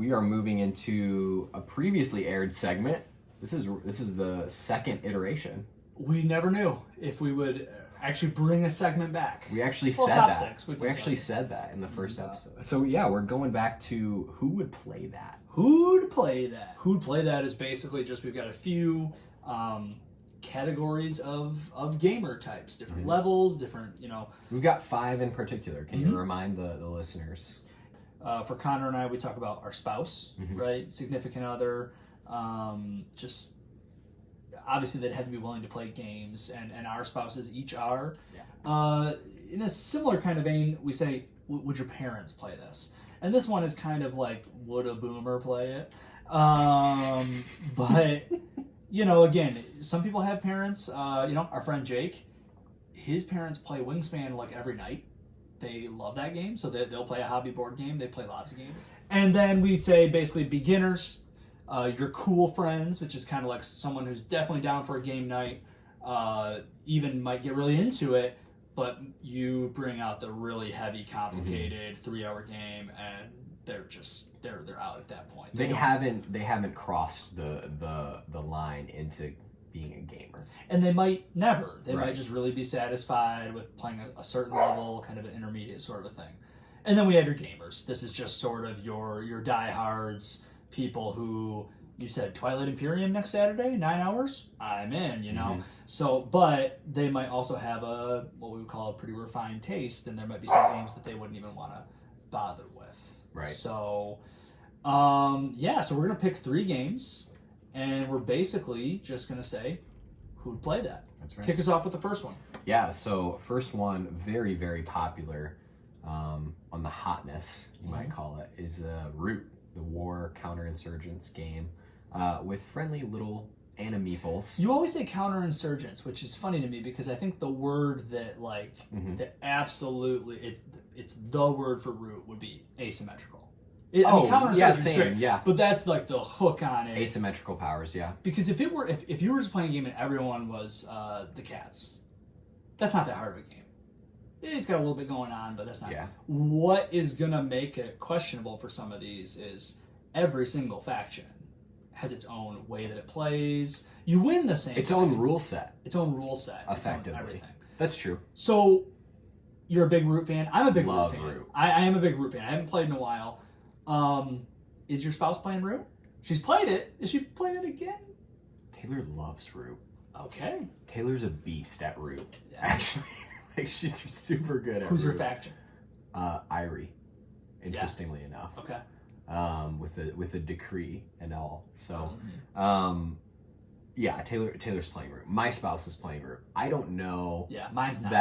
we are moving into a previously aired segment. This is the second iteration. We never knew if we would actually bring a segment back. We actually said top that. Six, we actually said that in the first episode. So yeah, we're going back to who would play that. Who'd play that? Who'd play that is basically just we've got a few categories of gamer types, different levels, different, We've got 5 in particular. Can you remind the listeners? For Connor and I, we talk about our spouse, right? Significant other. Just obviously they'd have to be willing to play games, and our spouses each are. Yeah. In a similar kind of vein, we say, would your parents play this? And this one is kind of like, would a boomer play it? But, again, some people have parents. Our friend Jake, his parents play Wingspan like every night. They love that game, so they'll play a hobby board game. They play lots of games. And then we'd say basically beginners, your cool friends, which is kind of like someone who's definitely down for a game night, even might get really into it, but you bring out the really heavy, complicated 3-hour game, and they're out at that point. They haven't crossed the line into being a gamer, and they might never. They might just really be satisfied with playing a certain level, kind of an intermediate sort of thing. And then we have your gamers. This is just sort of your diehards, people who you said Twilight Imperium next Saturday, 9 hours. I'm in, So, but they might also have what we would call a pretty refined taste, and there might be some games that they wouldn't even want to bother with. Right. So, so we're gonna pick 3 games. And we're basically just going to say who'd play that. That's right. Kick us off with the first one. Yeah, so first one, very, very popular on the hotness, you might call it, is Root, the war counterinsurgents game with friendly little animeeples. You always say counterinsurgents, which is funny to me because I think the word that that absolutely, it's the word for Root would be asymmetrical. Same, yeah. But that's like the hook on it. Asymmetrical powers, yeah. Because if you were just playing a game and everyone was the cats, that's not that hard of a game. It's got a little bit going on, but that's not. Yeah. What is gonna make it questionable for some of these is every single faction has its own way that it plays. You win the same. Its own rule set. Effectively. Everything. That's true. So you're a big Root fan. I'm a big Love Root fan. Root. I am a big Root fan. I haven't played in a while. Is your spouse playing Root? She's played it. Is she playing it again? Taylor loves Root. Okay. Taylor's a beast at Root. Yeah. Actually, she's super good at Who's Root. her faction? Irie. Interestingly enough. Okay. With a decree and all. So, Taylor's playing Root. My spouse is playing Root. I don't know. Yeah, mine's not.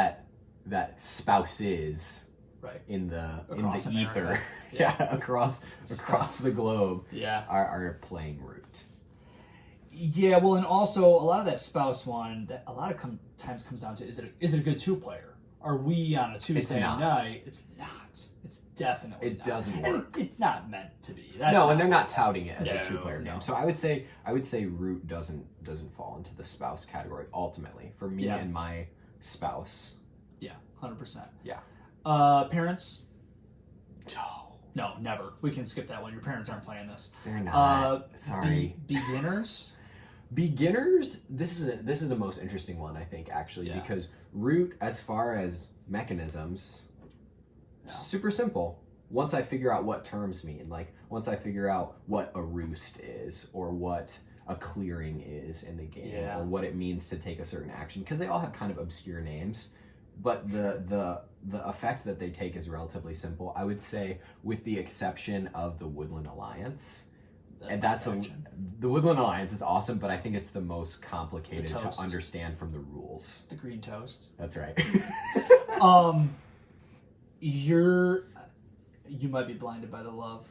That spouses. Right. In the across ether, across the globe, are playing Root. Yeah, well, and also a lot of that spouse one that a lot of times comes down to is it a good 2-player? Are we on a Tuesday night? It's not. It's definitely not. It doesn't work. It's not meant to be. And they're not touting it as a 2-player game. So I would say Root doesn't fall into the spouse category ultimately for me and my spouse. Yeah, 100%. Yeah. Parents? No, never. We can skip that one. Your parents aren't playing this. They're not. Sorry. Beginners? Beginners, this is the most interesting one, I think, actually, because Root, as far as mechanisms, super simple. Once I figure out what terms mean, like once I figure out what a roost is or what a clearing is in the game or what it means to take a certain action, because they all have kind of obscure names. But the effect that they take is relatively simple. I would say, with the exception of the Woodland Alliance, the Woodland Alliance is awesome, but I think it's the most complicated to understand from the rules. The green toast. That's right. You might be blinded by the love.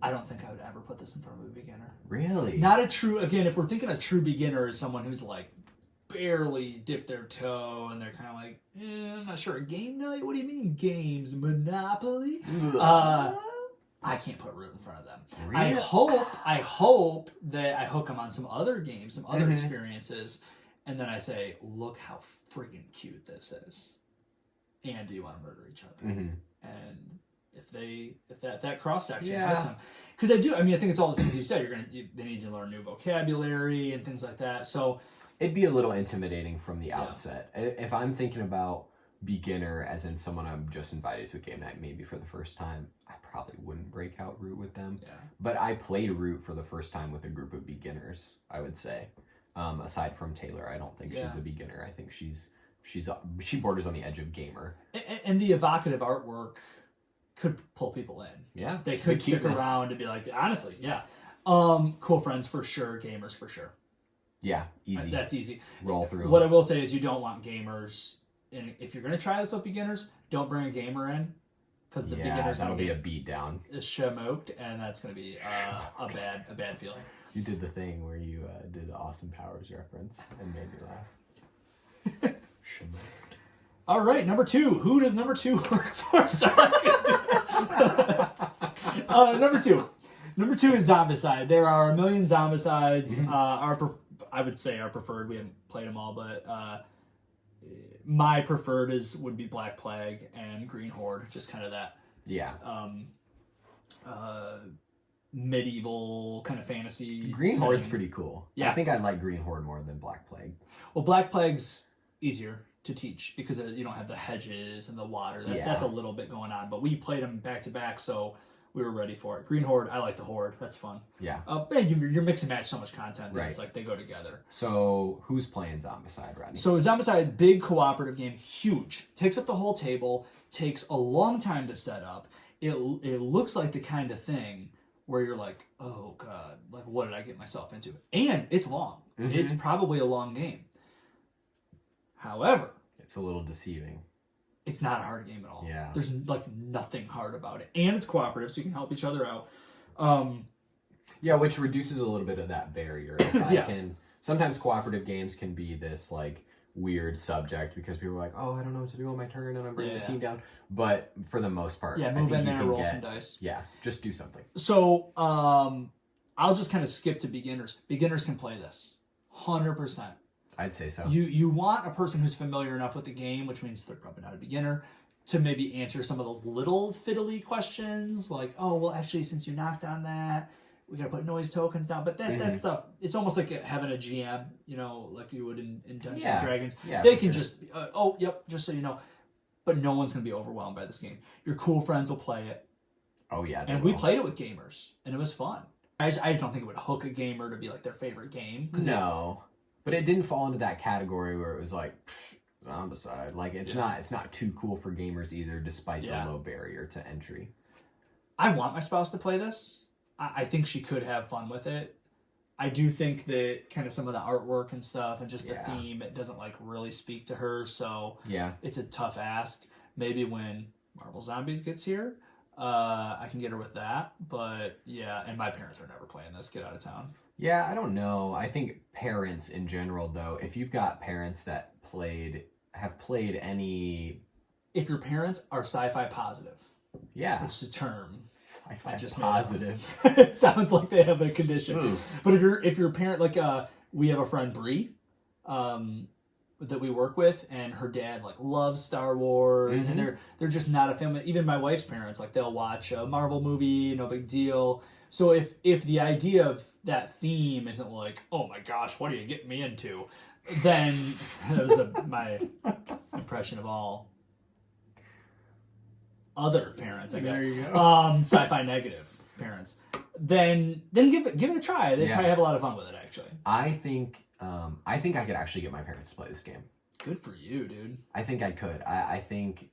I don't think I would ever put this in front of a beginner. Really? Not a true. Again, if we're thinking a true beginner is someone who's like barely dipped their toe and they're kind of like, I'm not sure. A game night? What do you mean games? Monopoly? I can't put Root in front of them. Really? I hope that I hook them on some other games, some other experiences, and then I say, look how freaking cute this is. And do you want to murder each other? And if that cross section Yeah. hits them. Because I think it's all the things you said. They need to learn new vocabulary and things like that. So it'd be a little intimidating from the outset. If I'm thinking about beginner, as in someone I'm just invited to a game night, maybe for the first time, I probably wouldn't break out Root with them. Yeah. But I played Root for the first time with a group of beginners, I would say. Aside from Taylor, I don't think she's a beginner. I think she borders on the edge of gamer. And the evocative artwork could pull people in. Yeah. They could stick around and be like, honestly, yeah. Cool friends for sure, gamers for sure. Yeah, easy. That's easy. Roll through. What I will say is you don't want gamers, and if you're going to try this with beginners, don't bring a gamer in, because the beginners that'll be a beat down. Is smoked, and that's going to be a bad feeling. You did the thing where you did the Austin Powers reference and made me laugh. All right, number 2. Who does number 2 work for? Number two is Zombicide. There are a million Zombicides. I would say our preferred. We haven't played them all, but my preferred would be Black Plague and Green Horde. Just kind of that. Yeah. Medieval kind of fantasy. Green Horde's pretty cool. Yeah. I think I like Green Horde more than Black Plague. Well, Black Plague's easier to teach because you don't have the hedges and the water. That's a little bit going on, but we played them back to back, so we were ready for it. Green Horde, I like the Horde. That's fun. Yeah. You're mix and match so much content that right. It's like they go together. So who's playing Zombicide, Rodney? So Zombicide, big cooperative game, huge. Takes up the whole table, takes a long time to set up. It looks like the kind of thing where you're like, oh God, like what did I get myself into? And it's long. Mm-hmm. It's probably a long game. However, it's a little deceiving. It's not a hard game at all. Yeah. There's like nothing hard about it. And it's cooperative, so you can help each other out. Which reduces a little bit of that barrier. Sometimes cooperative games can be this like weird subject because people are like, oh, I don't know what to do on my turn and I'm bringing the team down. But for the most part, move in there and roll some dice. Yeah, just do something. So I'll just kind of skip to beginners. Beginners can play this 100%. I'd say so. You want a person who's familiar enough with the game, which means they're probably not a beginner, to maybe answer some of those little fiddly questions like, oh, well, actually, since you knocked on that, we got to put noise tokens down. But that stuff, it's almost like having a GM, like you would in Dungeons and Dragons. Yeah, they can just, just so you know. But no one's going to be overwhelmed by this game. Your cool friends will play it. Oh, yeah. And we played it with gamers, and it was fun. I don't think it would hook a gamer to be like their favorite game. No. But it didn't fall into that category where it was like Zombicide. Like it's not too cool for gamers either, despite the low barrier to entry. I want my spouse to play this. I think she could have fun with it. I do think that kind of some of the artwork and stuff and just the theme, it doesn't like really speak to her. So it's a tough ask. Maybe when Marvel Zombies gets here, I can get her with that. But and my parents are never playing this. Get out of town. Yeah, I don't know. I think parents in general, though, if you've got parents that have played any... If your parents are sci-fi positive. Yeah. Which is a term. Sci-fi positive. It sounds like they have a condition. But if your parent, like, we have a friend, Bree, that we work with, and her dad, like, loves Star Wars, and they're just not a family. Even my wife's parents, like, they'll watch a Marvel movie, no big deal. So if the idea of that theme isn't like, oh my gosh, what are you getting me into? Then that was my impression of all other parents, I guess. There you go. Sci-fi negative parents. Then give it a try. They probably have a lot of fun with it, actually. I think I could actually get my parents to play this game. Good for you, dude. I think I could. I think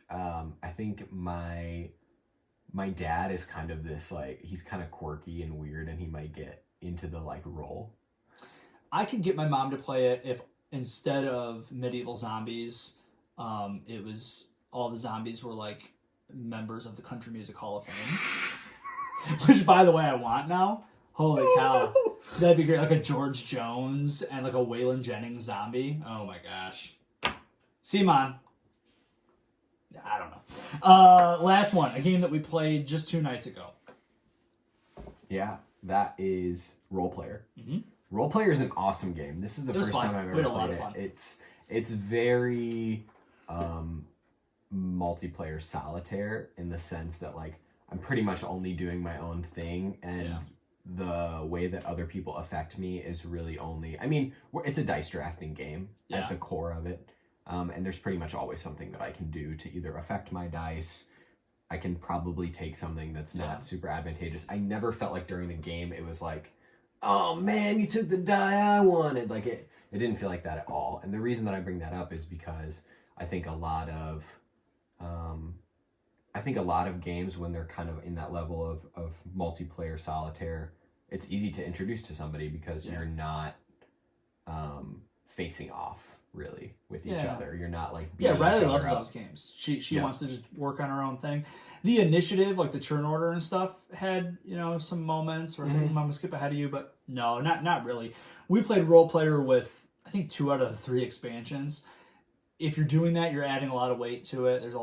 my dad is kind of this, like, he's kind of quirky and weird, and he might get into the, like, role. I could get my mom to play it if instead of medieval zombies, it was all the zombies were, like, members of the Country Music Hall of Fame. Which, by the way, I want now. Holy cow. That'd be great. Like a George Jones and, like, a Waylon Jennings zombie. Oh, my gosh. Simon. I don't know. Last one, a game that we played just 2 nights ago. Yeah, that is Role Player. Role Player is an awesome game. This is the first time I've ever played it. It's very multiplayer solitaire in the sense that, like, I'm pretty much only doing my own thing, and the way that other people affect me is really only, I mean, it's a dice drafting game at the core of it. And there's pretty much always something that I can do to either affect my dice. I can probably take something that's not super advantageous. I never felt like during the game it was like, oh man, you took the die I wanted. Like it didn't feel like that at all. And the reason that I bring that up is because I think a lot of games, when they're kind of in that level of multiplayer solitaire, it's easy to introduce to somebody because you're not facing off really with each other. You're not like beating Riley each loves other those games. She wants to just work on her own thing. The initiative, like the turn order and stuff, had some moments where it's like, I'm gonna skip ahead of you, but no, not really. We played role player with I think 2 out of the 3 expansions. If you're doing that, you're adding a lot of weight to it. There's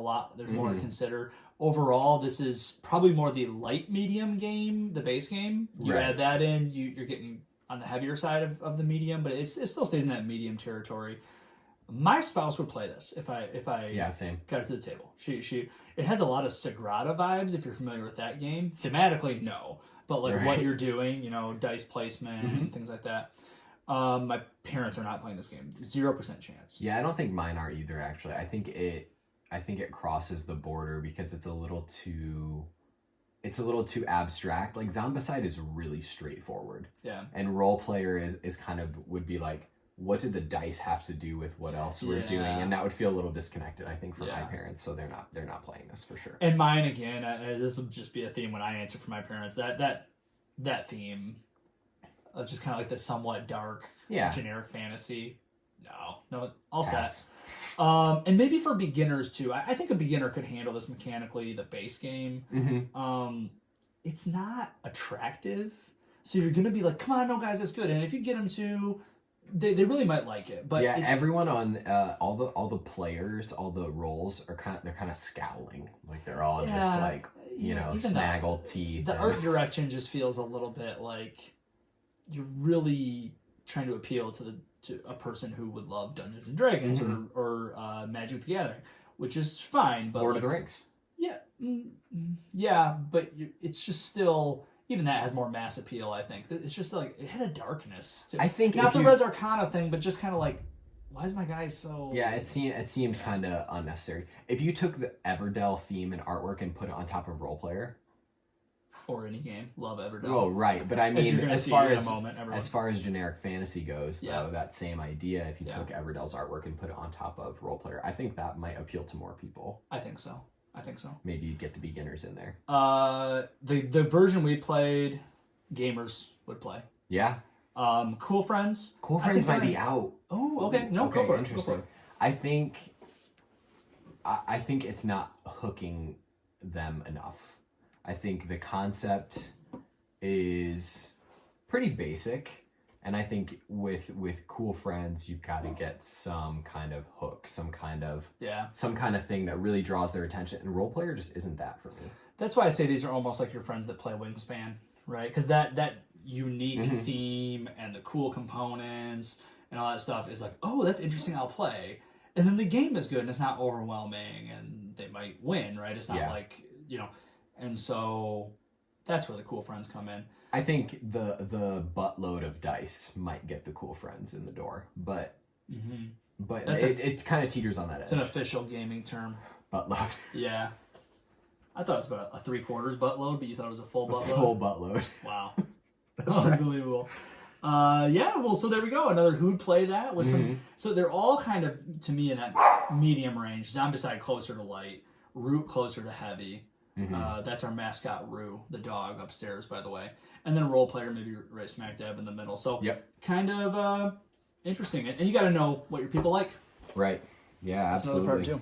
more to consider. Overall, this is probably more the light medium game, the base game. You add that in, you're getting on the heavier side of the medium, but it still stays in that medium territory. My spouse would play this if I same. got it to the table. It has a lot of Sagrada vibes if you're familiar with that game. Thematically, no, but like what you're doing, dice placement and things like that. My parents are not playing this game. 0% chance. Yeah, I don't think mine are either. Actually, I think it crosses the border because it's a little too abstract. Like Zombicide is really straightforward. Yeah. And role player is kind of would be like, what did the dice have to do with what else we're doing? And that would feel a little disconnected, I think, for my parents. So they're not playing this for sure. And mine again, this will just be a theme when I answer for my parents. That theme of just kind of like the somewhat dark, generic fantasy. No, all set. And maybe for beginners too. I think a beginner could handle this mechanically. The base game, it's not attractive, so you're gonna be like, "Come on, no guys, that's good." And if you get them to, they really might like it. But everyone on all the players, all the roles are kind of scowling, like they're all just like snaggle teeth. The art direction just feels a little bit like you're really trying to appeal to a person who would love Dungeons and Dragons or Magic the Gathering, which is fine. But Lord of the Rings. Yeah, but it's just still, even that has more mass appeal. I think it's just like it had a darkness to it. I think not the Res Arcana thing, but just kind of like, why is my guy so? Yeah, it seemed kind of unnecessary. If you took the Everdell theme and artwork and put it on top of Role Player. Or any game, love Everdell. Oh, right, but I mean, as far as generic fantasy goes, though, that same idea. If you took Everdell's artwork and put it on top of Role Player, I think that might appeal to more people. I think so. Maybe you get the beginners in there. The version we played, gamers would play. Yeah. Cool Friends. Cool Friends might be out. Oh, okay. No, go for it. Interesting. Go for it. I think it's not hooking them enough. I think the concept is pretty basic, and I think with Cool Friends, you've got to get some kind of hook, some kind of thing that really draws their attention. And Role Player just isn't that for me. That's why I say these are almost like your friends that play Wingspan, right? Because that unique theme and the cool components and all that stuff is like, oh, that's interesting, I'll play. And then the game is good and it's not overwhelming and they might win, right? It's not like, and so that's where the Cool Friends come in. I think the buttload of dice might get the Cool Friends in the door, but it kind of teeters on that edge. It's an official gaming term. Buttload. Yeah. I thought it was about a 3/4 buttload, but you thought it was a full buttload? Full buttload. Wow. That's unbelievable. Well, so there we go. Another who'd play that with some. So they're all kind of, to me, in that medium range. Zombicide closer to light, Root closer to heavy. That's our mascot, Rue, the dog upstairs, by the way. And then a Role Player, maybe right smack dab in the middle. So kind of interesting. And you got to know what your people like. Right. Yeah, absolutely. That's another part too.